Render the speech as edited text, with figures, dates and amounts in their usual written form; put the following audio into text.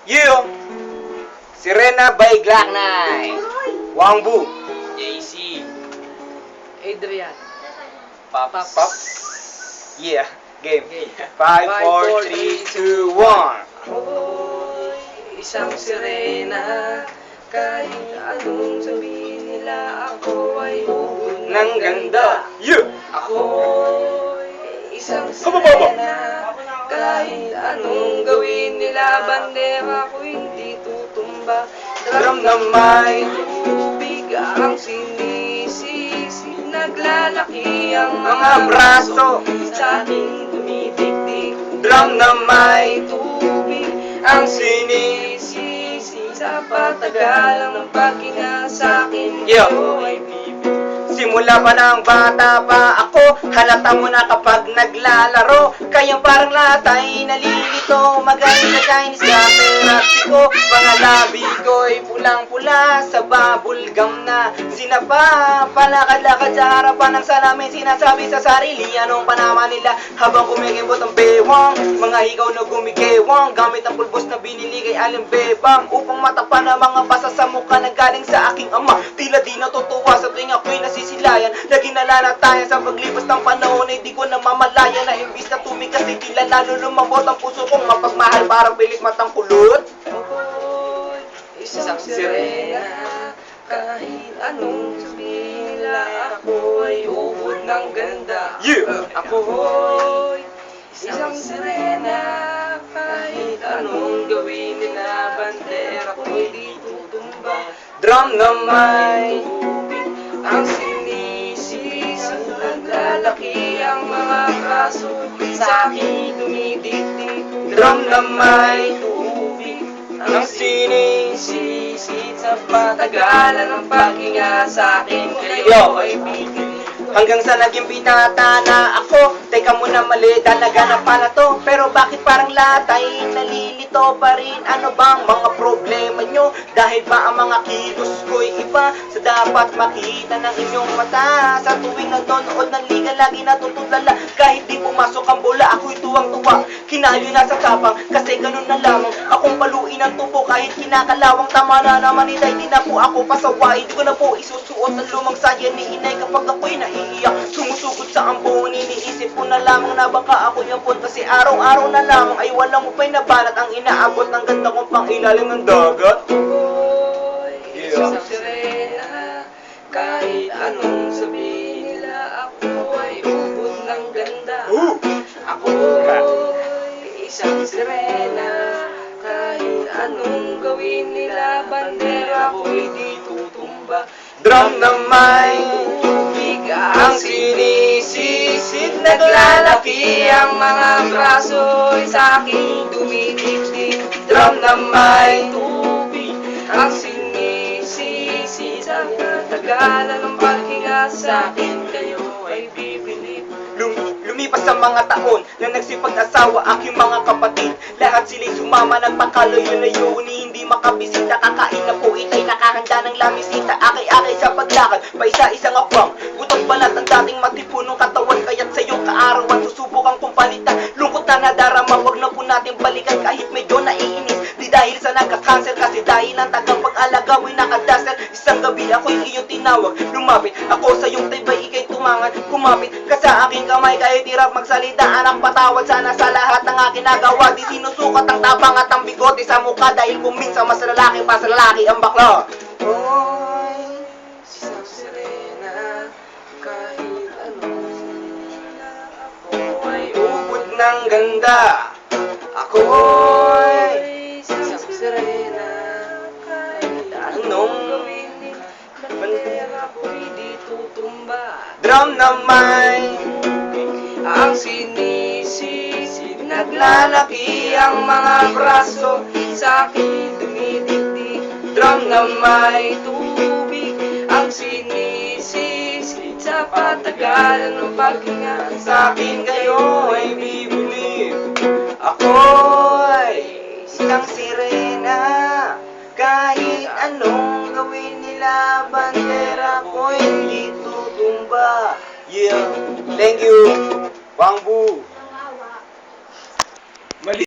You! Sirena by Glock 9. Wangbu. JC. Adrian. Paps. Pop. Yeah. Game. Okay. 5, 4, 3, 2, 1. Ako'y isang sirena. Kahit anong sabihin nila, ako ay ubod Nang ganda. You! Ako'y isang Kabababa. sirena. Kahit anong gawin nila, bandera ko hindi tutumba. Drum na may tubig ang sinisisi. Naglalaki ang mga braso. sa aking dumidikdik. Drum na may tubig ang sinisisi. Sa patagalan ng paghinga sa akin, Yo. ito ay bibig. Simula pa ng bata pa ako, halata mo na kapag naglalaro. Kayang parang lahat ay nalilito. Magaling na Chinese kaperati ko. Mga labi ko'y pulang-pula sa bubble gum na sinapa. Palakad-lakad sa harapan ng salamin, sinasabi sa sarili anong panama nila habang kumikibot ang bewang. Mga higaw na gumigewang gamit ang pulbos na binili kay Aling Bebang upang matakpan ang mga basa sa mukha na galing sa aking ama. Tila di natutuwa sa tuwing ako'y nasisilayan. Lagi nalalatayan sa paglipas ng panahon ay di ko na mamalayan na imbis na tumigas ay tila lalo lumambot ang puso kong mapagmahal parang pilik matang kulot. Ako'y isang sirena. Kahit anong sabihin nila, ako ay ubod ng ganda. Yeah. Ako'y isang sirena. Kahit anong gawin nila, bandera ko'y di tutumba. Drum na may tubig ang sinisisi. Naglalaki ang mga braso sa aking dumidikdik. Drum na may tubig ang sinisisi. sa patagalan ng paghinga sa akin, Yo. kayo ay bibig. Hanggang sa naging binata na ako. Teka muna, mali, talaga na pala to. Pero bakit parang lahat ay nalilito pa rin? Ano bang mga problema nyo? Dahil ba ang mga kilos ko'y iba sa dapat makita ng inyong mata? Sa tuwing nanonood ng liga, lagi natutulala. Kahit di pumasok ang bola, ako'y tuwang-tuwa. Kinali na sa tapang, kasi ganun na lamang. Akong paluin ang tubo kahit kinakalawang. Tama na naman nila, hindi na po ako pasawa. Hindi ko na po isusuot ang lumang saya ni inay kapag ako'y naiiyak. Sumusugod sa ambon, iniisip ko na lamang na baka ako yung pun. Kasi araw-araw na lamang ay walang upay na banat ang inaabot ng ganda kong pang ilalim ng dagat. Ako'y isang Yeah. sirena. Kahit anong sabihin nila, ako ay ubod ng ganda. Ako'y isang sirena. Kahit anong gawin nila, bandera ko'y di tutumba. Drum na may Tubig ang sinisisid. Naglalaki ang mga braso sa aking dumidikdik. Drum na may tubig ang sinisisid. Sa katagalan ng paghinga sa akin, kayo ay bibilib. Lumipas ang mga taon na nagsipag-asawa aking mga kapatid. Lahat sila'y sumama ng pakalayo-layo ni hindi makabisita. Kakain na po itay nakahanda ng lamisita. Akay-akay sa paglakad, pa isa-isang akbang. Butang balat ang dating matipunong katawan. Kaya't sa'yo kaarawan susubukan kong palitan. Lungkot na nadarama, wag na po natin balikan. Kahit medyo naiinis, di dahil sa nagka-cancer. Kasi dahil ang tagapag-alaga mo'y nakadaster. Isang gabi ako'y iyong tinawag. Lumapit ako sa iyong tibay, ikay tumangan. Kumapit ka sa aking kamay, kahit hirap magsalita. Anak, patawad sana sa lahat ng aking nagawa. Di sinusukat ang tapang at ang bigote sa mukha. Dahil kung minsan mas lalaki pa sa lalaki ang bakla. Ako'y isang sirena. Kahit anong sabihin nila, ako ay Ubod ng ganda. Ako'y Ako'y isang sirena. Kahit anong Anong gawin nila, bandera ko'y di tutumba. drum na may Ang sinisisid, naglalaki ang mga braso sa aking dumidikdik. drum na may Tubig ang sinisisid sa patagalan ng paghinga sa akin kayo ay bibili. Ako'y isang sirena. Kahit anong gawin nila, bandera ko hindi tutumba. Yeah, thank you.